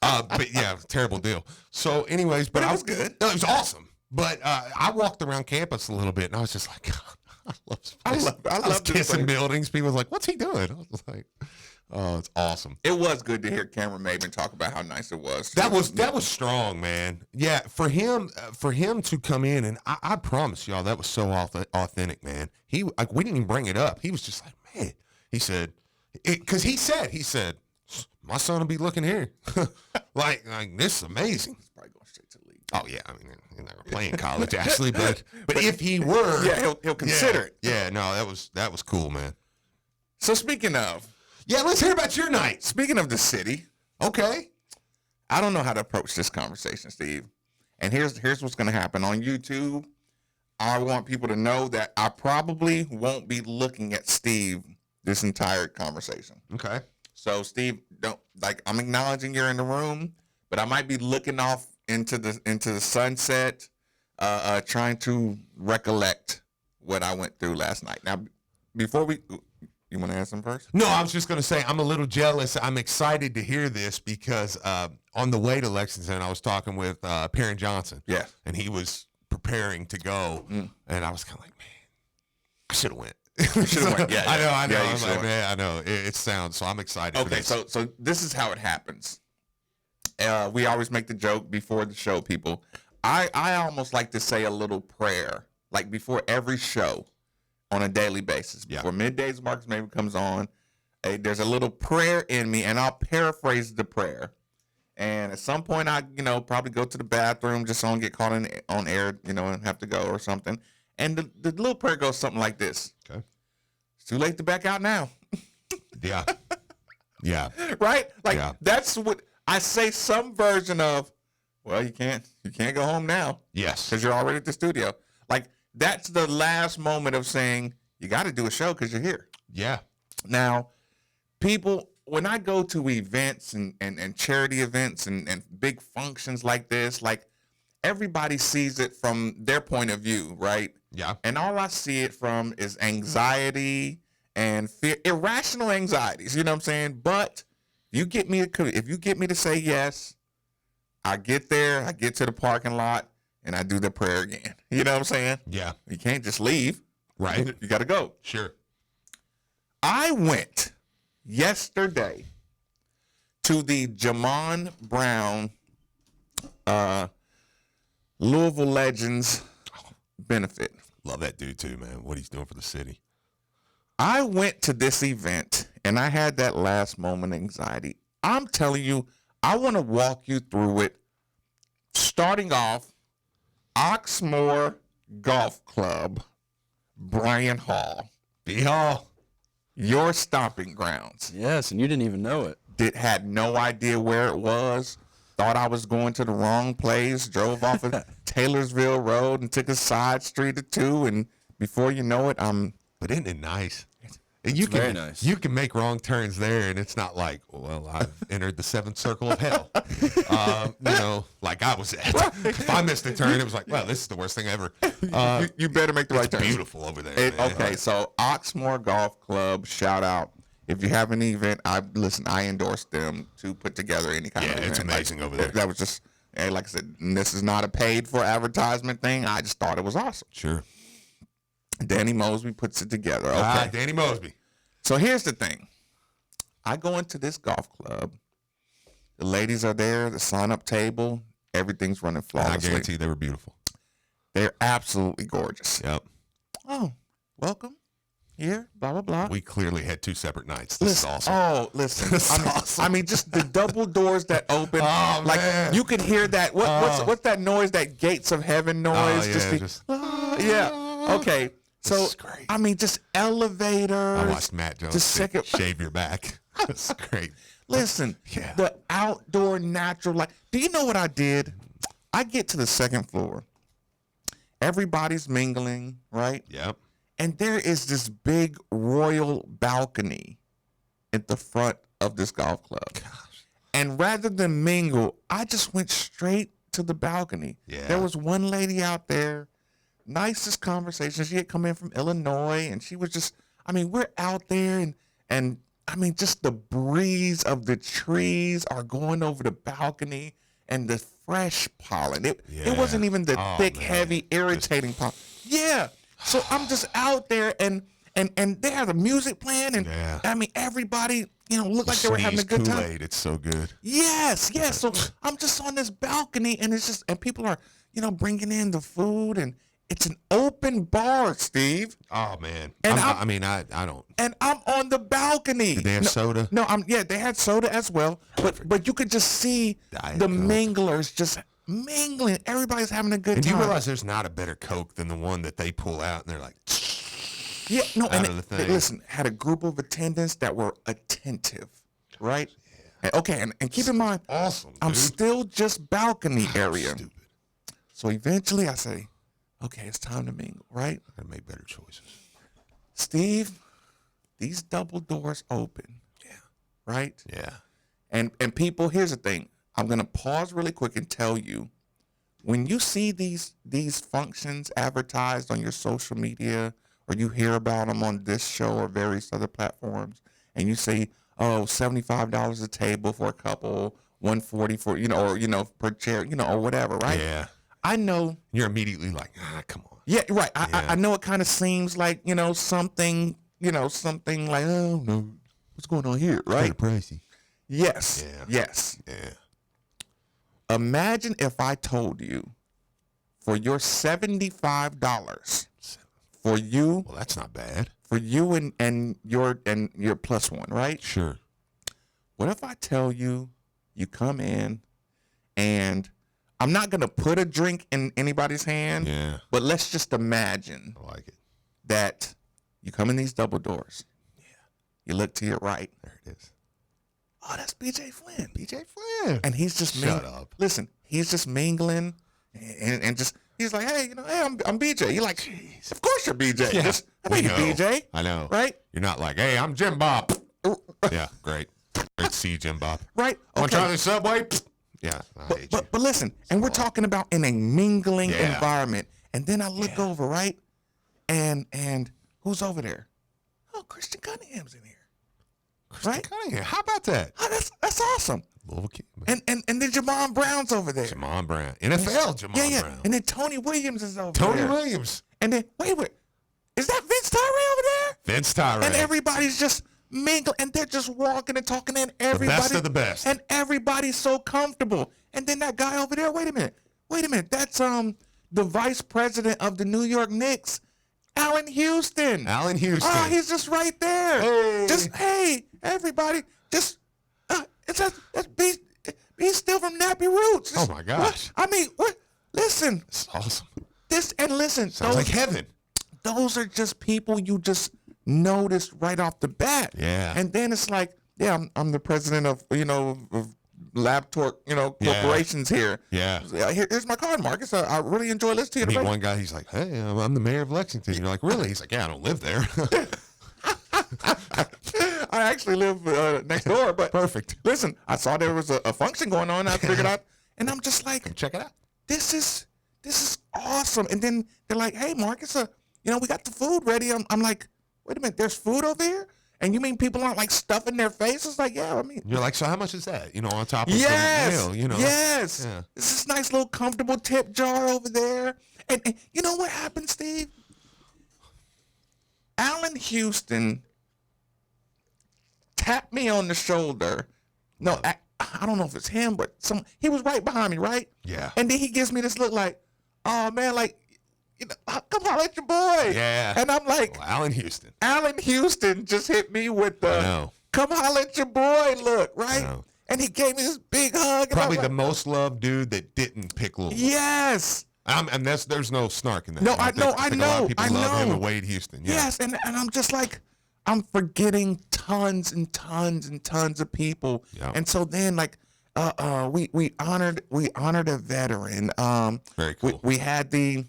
But yeah, terrible deal. So, anyways, but it was good. No, it was awesome. But I walked around campus a little bit, and I was just like, God, I love kissing buildings. People was like, "What's he doing?" I was like, "Oh, it's awesome." It was good to hear Cameron Maben talk about how nice it was. That was strong, man. Yeah, for him to come in, and I promise y'all that was so authentic, man. We didn't even bring it up. He was just like, man, he said, because he said, my son will be looking here. like this is amazing. He's probably going straight to the league. Oh yeah, I mean, he's never playing college actually, but if he were, yeah, he'll consider it. Yeah, no, that was cool, man. So speaking of, let's hear about your night. Speaking of the city, okay. I don't know how to approach this conversation, Steve. And here's what's going to happen on YouTube. I want people to know that I probably won't be looking at Steve this entire conversation. Okay. So Steve, I'm acknowledging you're in the room, but I might be looking off into the sunset, trying to recollect what I went through last night. Now, before you want to ask him first? No, I was just going to say I'm a little jealous. I'm excited to hear this because on the way to Lexington, I was talking with Perrin Johnson. Yeah. And he was preparing to go, and I was kind of like, man, I should have went. Yeah, I know. Yeah, I'm like, man, I know. It sounds, so I'm excited for Okay, this. so this is how it happens. We always make the joke before the show, people. I almost like to say a little prayer, like before every show on a daily basis. Before Middays Marcus Maven comes on, there's a little prayer in me, and I'll paraphrase the prayer. And at some point, I probably go to the bathroom just so I don't get caught on air, and have to go or something. And the little prayer goes something like this. Okay. It's too late to back out now. Yeah. Yeah. Right? That's what I say, some version of, well, you can't go home now. Yes. Because you're already at the studio. Like, that's the last moment of saying, you got to do a show because you're here. Yeah. Now, people, when I go to events and charity events and big functions like this, like, everybody sees it from their point of view, right? Yeah. And all I see it from is anxiety and fear, irrational anxieties, you know what I'm saying? But if you get me to say yes, I get there, I get to the parking lot, and I do the prayer again. You know what I'm saying? Yeah. You can't just leave. Right. You got to go. Sure. I went yesterday to the Jamon Brown Louisville Legends benefit. Love that dude too, man. What he's doing for the city. I went to this event and I had that last moment anxiety. I'm telling you, I want to walk you through it. Starting off, Oxmoor Golf Club, Bryan Hall. B-Hall. Your stomping grounds. Yes, and you didn't even know it. Had no idea where it was. Thought I was going to the wrong place. Drove off of Taylorsville Road and took a side street or two. And before you know it, But isn't it nice? It's very nice. You can make wrong turns there, and it's not like, well, I've entered the seventh circle of hell. Like I was at. If I missed a turn, it was like, well, this is the worst thing ever. You better make the right turn. It's beautiful over there. Man. Okay, so Oxmoor Golf Club, shout out. If you have an event, I endorse them to put together any kind of event. Yeah, it's amazing over there. That was just, like I said, this is not a paid for advertisement thing. I just thought it was awesome. Sure. Danny Mosby puts it together. Okay. Danny Mosby. So here's the thing. I go into this golf club. The ladies are there, the sign-up table, everything's running flawlessly. I guarantee they were beautiful. They're absolutely gorgeous. Yep. Oh, welcome. Here, blah, blah, blah. We clearly had two separate nights. This is awesome. Oh, listen. I mean, just the double doors that open. Oh, like, man. you can hear that. What's that noise, that gates of heaven noise? Yeah, Okay. So, I mean, just elevators. I watched Matt Jones shave your back. That's great. Listen, the outdoor natural light. Do you know what I did? I get to the second floor. Everybody's mingling, right? Yep. And there is this big royal balcony at the front of this golf club. Gosh. And rather than mingle, I just went straight to the balcony. Yeah. There was one lady out there, nicest conversation. She had come in from Illinois, and she was just, I mean, we're out there, and I mean, just the breeze of the trees are going over the balcony, and the fresh pollen. It wasn't even the thick, heavy, irritating pollen. Yeah. So I'm just out there, and they have the music playing, and I mean, everybody, looked like they were having a good time. Kool-Aid, it's so good. Yes. So I'm just on this balcony, and it's just, and people are, bringing in the food, and It's an open bar, Steve. Oh man. And I don't. And I'm on the balcony. Did they have soda? No, they had soda as well. But you could just see the minglers just mingling. Everybody's having a good And time. do you realize there's not a better Coke than the one that they pull out and they're like, yeah, no, out and of the thing. listen, had a group of attendants that were attentive, right? Yeah. Okay, and keep in mind, awesome. I'm still just balcony area. Stupid. So eventually I say, okay, it's time to mingle, right? I gotta make better choices. Steve, these double doors open. Yeah. Right? Yeah. And people, here's the thing. I'm gonna pause really quick and tell you, when you see these functions advertised on your social media, or you hear about them on this show or various other platforms, and you say, oh, $75 a table for a couple, $140 for, per chair, or whatever, right? Yeah. I know. You're immediately like, come on. Yeah, right. I know it kind of seems like, something like, oh, no, what's going on here, right? Kind of pricey. Yes. Yeah. Yes. Yeah. Imagine if I told you for your $75 for you. Well, that's not bad. For you and your plus one, right? Sure. What if I tell you come in and I'm not going to put a drink in anybody's hand, but let's just imagine that you come in these double doors. Yeah. You look to your right. There it is. Oh, that's BJ Flynn. BJ Flynn. And he's just Shut up. Listen, he's just mingling and just he's like, hey, I'm BJ. You're like, jeez, of course you're BJ. Yeah. I know you're BJ. I know. Right? You're not like, hey, I'm Jim Bob. Yeah, great. Great to see you, Jim Bob. Right? Want to try the Subway? Yeah, I hate you. But listen, and we're talking about in a mingling environment. And then I look over, right? And who's over there? Oh, Christian Cunningham's in here. Christian Cunningham. How about that? Oh, that's awesome. Little kid, man. And then Jamon Brown's over there. Jamon Brown. NFL Jamon Brown. And then Tony Williams is over Tony there. Williams. And then, wait. Is that Vince Tyree over there? Vince Tyree. And everybody's just mingling, and they're just walking and talking, and everybody. The best of the best. And everybody's so comfortable. And then that guy over there, wait a minute. That's the vice president of the New York Knicks, Allen Houston. Allen Houston. Oh, he's just right there. Hey. Just, hey, everybody, just, he's still from Nappy Roots. Oh, my gosh. What? I mean, what? Listen. It's awesome. Listen. Sounds like heaven. Those are just people you just notice right off the bat. Yeah. And then it's like, yeah, I'm the president of, of LabTorque, corporations here. Yeah. Here's my card, Marcus. I really enjoy listening to you. Meet one guy, he's like, hey, I'm the mayor of Lexington. You're like, really? He's like, yeah, I don't live there. I actually live next door, but perfect. Listen, I saw there was a function going on. I figured out, and I'm just like, check it out. This is awesome. And then they're like, hey, Marcus, we got the food ready. I'm like, wait a minute, there's food over here? And you mean people aren't like stuffing their faces? Like, yeah, I mean. You're like, so how much is that? On top of yes, the meal, Yes. Yeah. This is nice little comfortable tip jar over there. And you know what happened, Steve? Allen Houston tapped me on the shoulder. No, I don't know if it's him, but he was right behind me, right? Yeah. And then he gives me this look like, oh, man, like, come holler at your boy. Yeah. And I'm like, Allen Houston. Allen Houston just hit me with the come holler at your boy look, right? And he gave me this big hug. Probably the most loved dude that didn't pick Louisville. Yes. And there's no snark in that. No, I know. A lot of people love him and Wade Houston. Yeah. Yes, and I'm just like, I'm forgetting tons and tons and tons of people. Yeah. And so then like we honored a veteran. Very cool. We had the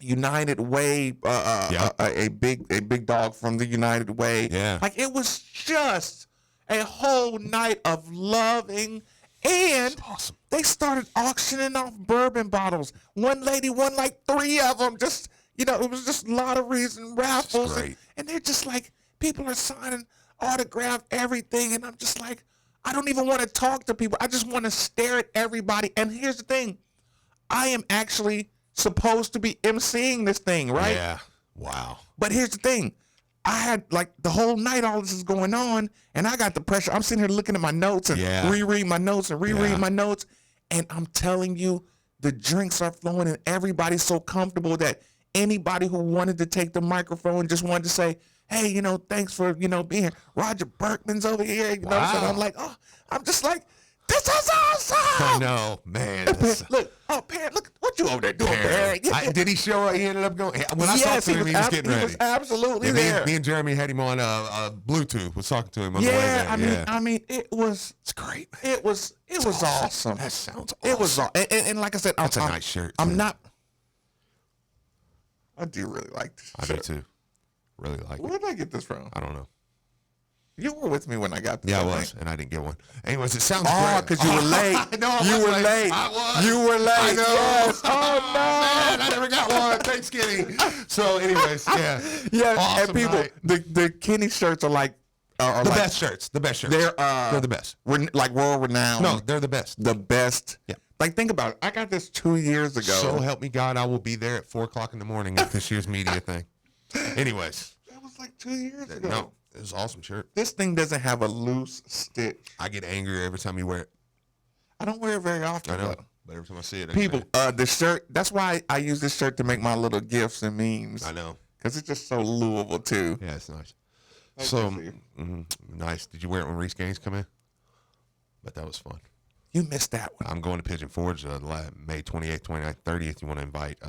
United Way, a big dog from the United Way. Yeah. Like it was just a whole night of loving, and awesome. They started auctioning off bourbon bottles. One lady won like 3 of them. Just it was just lotteries and raffles, and they're just like people are signing autograph everything, and I'm just like, I don't even want to talk to people. I just want to stare at everybody. And here's the thing, I am actually supposed to be emceeing this thing, right? Yeah. Wow. But here's the thing. I had like the whole night all this is going on, and I got the pressure. I'm sitting here looking at my notes and rereading my notes and rereading my notes, and I'm telling you, the drinks are flowing and everybody's so comfortable that anybody who wanted to take the microphone, just wanted to say, hey, thanks for, being here. Roger Berkman's over here. You know what I'm saying? I'm like, oh, I'm just like, this is awesome. I know, man. Look, Perry, look what you over there doing, Perry. Did he show up? He ended up going. When I talked to him, he was getting ready. He was absolutely Yeah, there. Me and Jeremy had him on Bluetooth. Was talking to him on the way there. I mean, it's great. Man. It was awesome. That sounds awesome. It was and like I said, that's a nice shirt. I'm not. I do really like this. I do too. Really like it. Where did I get this from? I don't know. You were with me when I got this. Yeah, I was, and I didn't get one. Anyways, it sounds great. great. Because you were late. You were late. I was. You were late. I know. Yes. Oh, no. Man, I never got one. Thanks, Kenny. So, anyways, yeah. Yeah, awesome and people, night. the Kenny shirts are like... the best shirts. The best shirts. They're the best. Like world renowned. No, they're the best. The best. Yeah. Like, think about it. I got this 2 years ago. So help me God, I will be there at 4 o'clock in the morning at this year's media thing. Anyways. That was like 2 years ago. No, it was an awesome shirt. This thing doesn't have a loose stitch. I get angry every time you wear it. I don't wear it very often. I know. But every time I see it, people, the shirt, that's why I use this shirt to make my little gifs and memes. I know. Because it's just so Louisville, too. Yeah, it's nice. So, nice. Did you wear it when Reese Gaines come in? But that was fun. You missed that one. I'm going to Pigeon Forge May 28th, 29th, 30th. You want to invite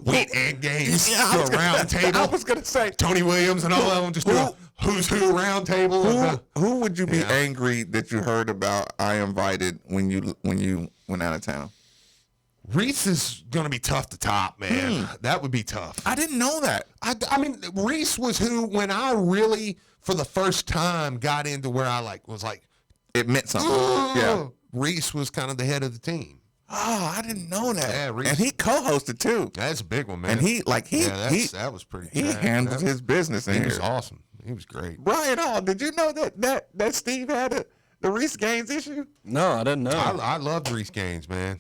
Wheat and Gaines to a round table? I was going to say. Tony Williams and all of them just do a who's who round table. Who would you be angry that you heard about I invited when you went out of town? Reese is going to be tough to top, man. That would be tough. I didn't know that. I mean, Reese was who, when I really, for the first time, got into where I was like, it meant something. Yeah. Reese was kind of the head of the team. Oh, I didn't know that. Yeah, Reese. And he co-hosted too. That's a big one, man. And that was pretty. He handled his business in here. He was awesome. He was great. Brian Hall, did you know that Steve had the Reese Gaines issue? No, I didn't know. I loved Reese Gaines, man.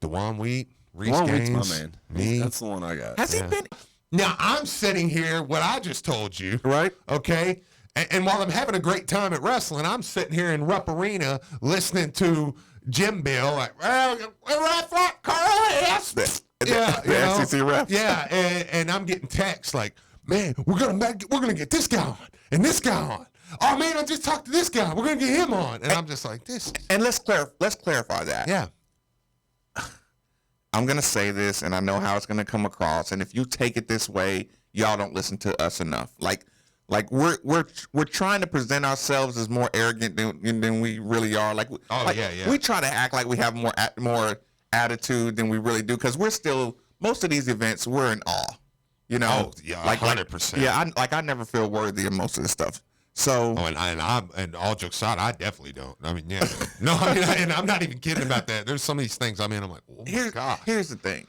DeJuan Wheat, Reese DeJuan Gaines, Wheat's my man. me. That's the one I got. Has he been? Now I'm sitting here. What I just told you, right? Okay. And while I'm having a great time at wrestling, I'm sitting here in Rupp Arena listening to Jim Bill, like, well, Carl, yes. The SEC ref. Yeah, and I'm getting texts like, man, we're gonna get this guy on and this guy on. Oh man, I just talked to this guy. We're gonna get him on, and I'm just like, this. And let's clarify that. Yeah. I'm gonna say this, and I know how it's gonna come across. And if you take it this way, y'all don't listen to us enough. Like we're trying to present ourselves as more arrogant than we really are. We try to act like we have more attitude than we really do, because we're still, most of these events we're in awe. You know, 100%. Yeah, I never feel worthy of most of this stuff. So, and all jokes aside, I definitely don't. I mean, yeah, no, I mean, and I'm not even kidding about that. There's some of these things I'm like, oh my God. Here's the thing,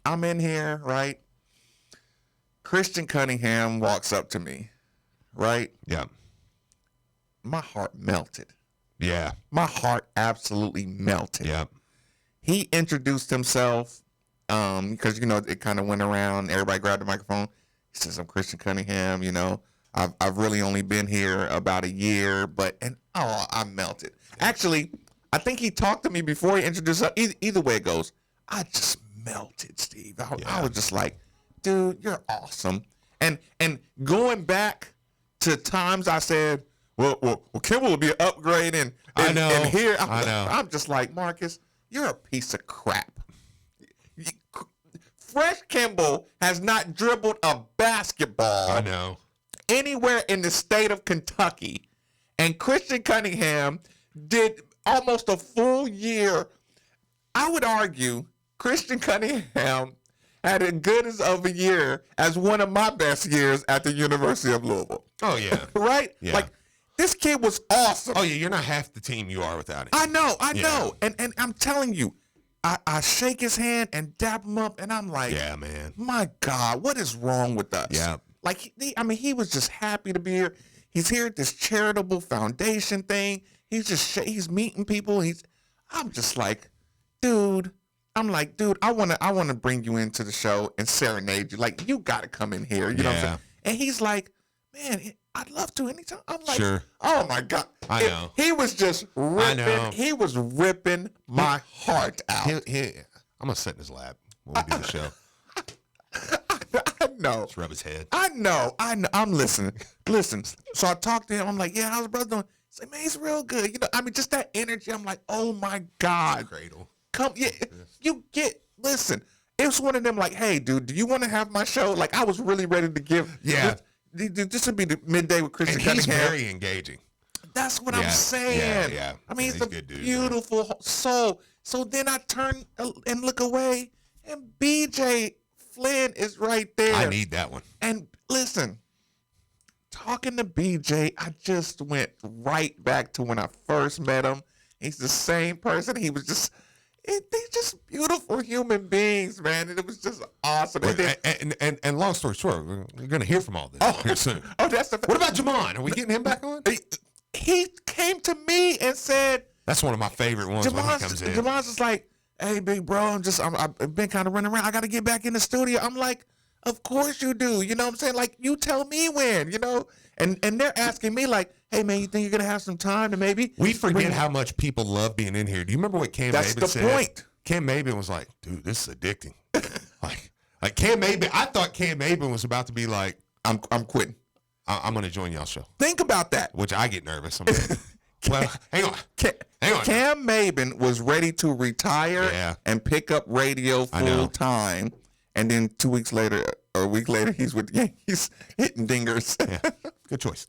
I'm in here, right? Christian Cunningham walks up to me, right? Yeah. My heart melted. Yeah. My heart absolutely melted. Yeah. He introduced himself, because it kind of went around. Everybody grabbed the microphone. He says, "I'm Christian Cunningham. I've really only been here about a year, I melted. Actually, I think he talked to me before he introduced us. Either way it goes, I just melted, Steve. I was just like, dude, you're awesome. And going back to times I said, well, Kimball will be an upgrade, and here I'm just like, Marcus, you're a piece of crap. Fresh Kimball has not dribbled a basketball. Anywhere in the state of Kentucky, and Christian Cunningham did almost a full year. I would argue Christian Cunningham had as good of a year as one of my best years at the University of Louisville. Oh yeah, right? Yeah. Like, this kid was awesome. Oh yeah, you're not half the team you are without him. I know, and I'm telling you, I shake his hand and dap him up, and I'm like, yeah, man, my God, what is wrong with us? Yeah. Like, he was just happy to be here. He's here at this charitable foundation thing. He's meeting people. I'm just like, dude. I want to bring you into the show and serenade you. Like, you got to come in here. You know what I'm saying? And he's like, man, I'd love to anytime. I'm like, sure. Oh my God. I know. He was just ripping. He was ripping my heart out. I'm gonna sit in his lap. when we do the show. I know. Just rub his head. I know. I'm listening. Listen. So I talked to him. I'm like, yeah, how's brother doing? He's like, man, he's real good. You know, I mean, just that energy. I'm like, oh my God. Cradle. Come, yeah. You get. Listen. It's one of them. Like, hey, dude, do you want to have my show? Like, I was really ready to give. Yeah. This would be the midday with Christian And he's Cunningham. very engaging. That's what I'm saying. Yeah. I mean, He's it's a good dude, beautiful soul. So then I turn and look away, and BJ Flynn is right there. I need that one. And listen, talking to BJ, I just went right back to when I first met him. He's the same person. He was just, they're just beautiful human beings, man. And it was just awesome. And long story short, we're going to hear from all this here soon. Oh, that's the. What about Jamon? Are we getting him back on? He came to me and said, that's one of my favorite ones when he comes in. Jamon's just like, hey, big bro, I've been kind of running around. I got to get back in the studio. I'm like, of course you do. You know what I'm saying? Like, you tell me when, you know? And they're asking me like, hey, man, you think you're going to have some time to maybe? We forget how much people love being in here. Do you remember what Cam Maben said? That's the point. Cam Maben was like, dude, this is addicting. like Cam Maben, I thought Cam Maben was about to be like, I'm quitting. I'm going to join y'all's show. Think about that. Which I get nervous. I'm like, well, hang on. Cam Maben was ready to retire and pick up radio full time, and then 2 weeks later, or a week later, he's with the Yankees hitting dingers. Good choice.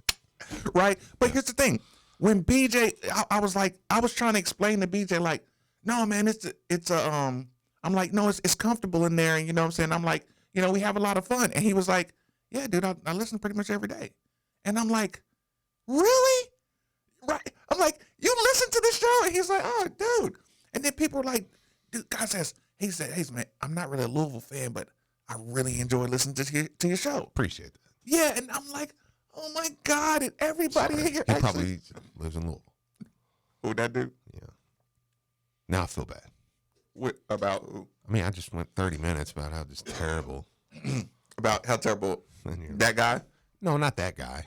Right? But here's the thing. When BJ, I was trying to explain to BJ, like, no, man, I'm like, no, it's comfortable in there, and you know what I'm saying? I'm like, you know, we have a lot of fun. And he was like, yeah, dude, I listen pretty much every day. And I'm like, really? Right? I'm like, you listen to this show? And he's like, oh, dude. And then people were like, dude, God says, he said, hey, man, I'm not really a Louisville fan, but I really enjoy listening to your show. Appreciate that. Yeah, and I'm like, oh my God, and everybody in here He actually probably lives in Louisville. Who'd that do? Yeah. Now I feel bad. What, about who? I mean, I just went 30 minutes about how just terrible. About how terrible that guy? No, not that guy.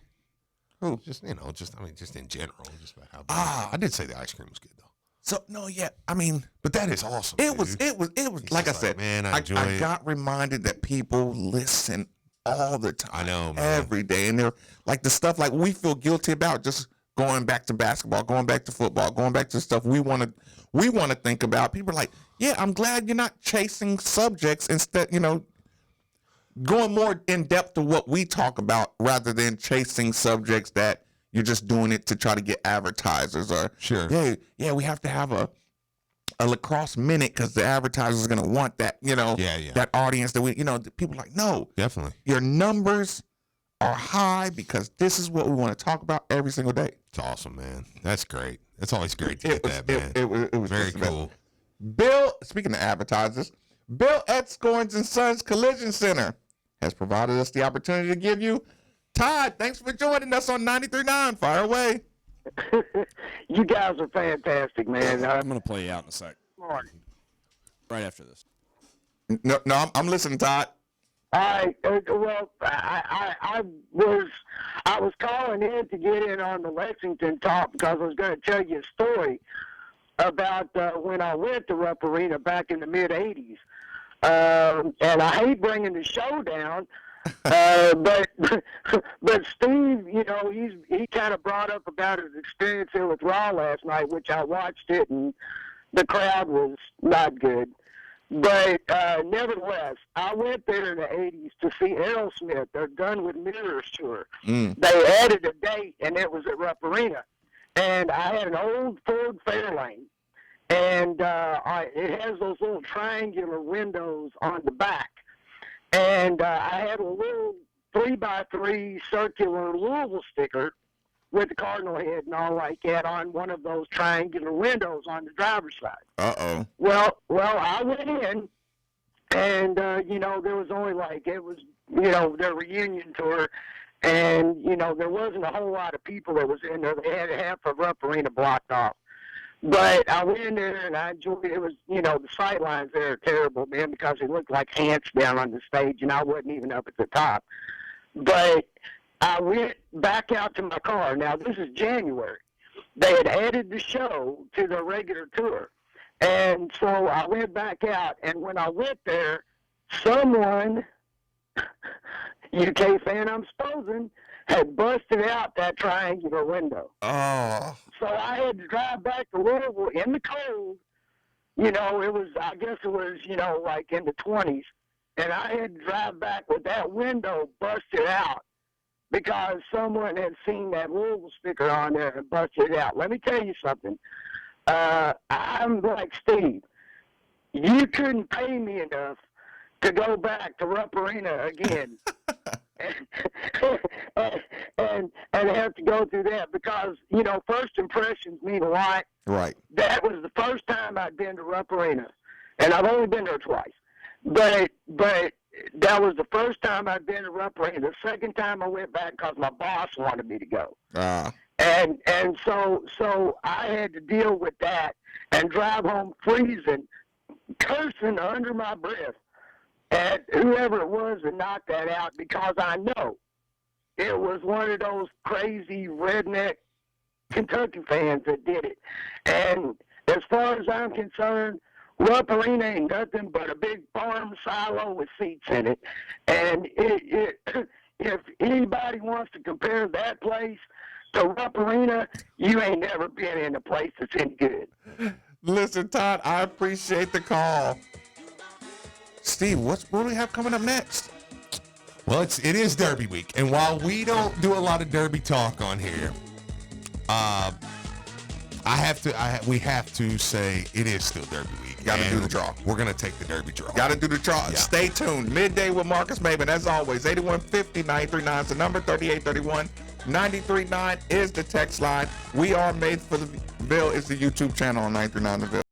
Who? Just in general, just about how bad. I did say the ice cream was good though. So no, yeah, I mean, but that is awesome. It was like I said, man, I enjoy it. got reminded that people listen all the time. I know, man. Every day, and they're like the stuff like we feel guilty about just going back to basketball, going back to football, going back to stuff we want to think about. People are like, yeah, I'm glad you're not chasing subjects instead, you know, going more in depth to what we talk about rather than chasing subjects that you're just doing it to try to get advertisers or sure. Yeah, we have to have a lacrosse minute because the advertisers are going to want that, you know, that audience that we, you know, people are like, no, definitely. Your numbers are high because this is what we want to talk about every single day. It's awesome, man. That's great. It's always great to get that, man. It was very cool. Bill, speaking of advertisers, Bill at Scorns and Sons Collision Center has provided us the opportunity to give you Todd. Thanks for joining us on 93.9. Fire away. You guys are fantastic, man. I'm going to play you out in a sec. Morning. Right after this. No, I'm listening, Todd. All right. Well, I was calling in to get in on the Lexington talk because I was going to tell you a story about when I went to Rupp Arena back in the mid '80s, and I hate bringing the show down. But Steve, you know, he kind of brought up about his experience here with Raw last night, which I watched it, and the crowd was not good. But nevertheless, I went there in the '80s to see Aerosmith, their Gun with Mirrors tour. They added a date, and it was at Rupp Arena, and I had an old Ford Fairlane, and it has those little triangular windows on the back. And I had a little 3x3 circular Louisville sticker with the cardinal head and all like that on one of those triangular windows on the driver's side. Uh-oh. Well, I went in, and, you know, there was only it was, you know, their reunion tour, and, you know, there wasn't a whole lot of people that was in there. They had half of Rupp Arena blocked off. But I went in there and I enjoyed it. It was, you know, the sight lines there are terrible, man, because it looked like ants down on the stage, and I wasn't even up at the top. But I went back out to my car. Now, this is January. They had added the show to their regular tour. And so I went back out, and when I went there, someone, UK fan I'm supposing, had busted out that triangular window. Oh. So I had to drive back to Louisville in the cold. You know, I guess it was, like in the 20s. And I had to drive back with that window busted out because someone had seen that Louisville sticker on there and busted it out. Let me tell you something. I'm like Steve. You couldn't pay me enough to go back to Rupp Arena again and have to go through that because, first impressions mean a lot. Right. That was the first time I'd been to Rupp Arena, and I've only been there twice. But that was the first time I'd been to Rupp Arena. The second time I went back because my boss wanted me to go. And so I had to deal with that and drive home freezing, cursing under my breath at whoever it was that knocked that out because I know it was one of those crazy redneck Kentucky fans that did it. And as far as I'm concerned, Rupp Arena ain't nothing but a big farm silo with seats in it. And if anybody wants to compare that place to Rupp Arena, you ain't never been in a place that's any good. Listen, Todd, I appreciate the call. Steve, what do we have coming up next? Well, it is Derby week, and while we don't do a lot of Derby talk on here, we have to say it is still Derby week. Got to do the draw. We're gonna take the Derby draw. Got to do the draw. Yeah. Stay tuned. Midday with Marcus Maben, as always. 8150-939 is the number. 3831-939 is the text line. We are Made for the Ville is the YouTube channel on 939 The Ville.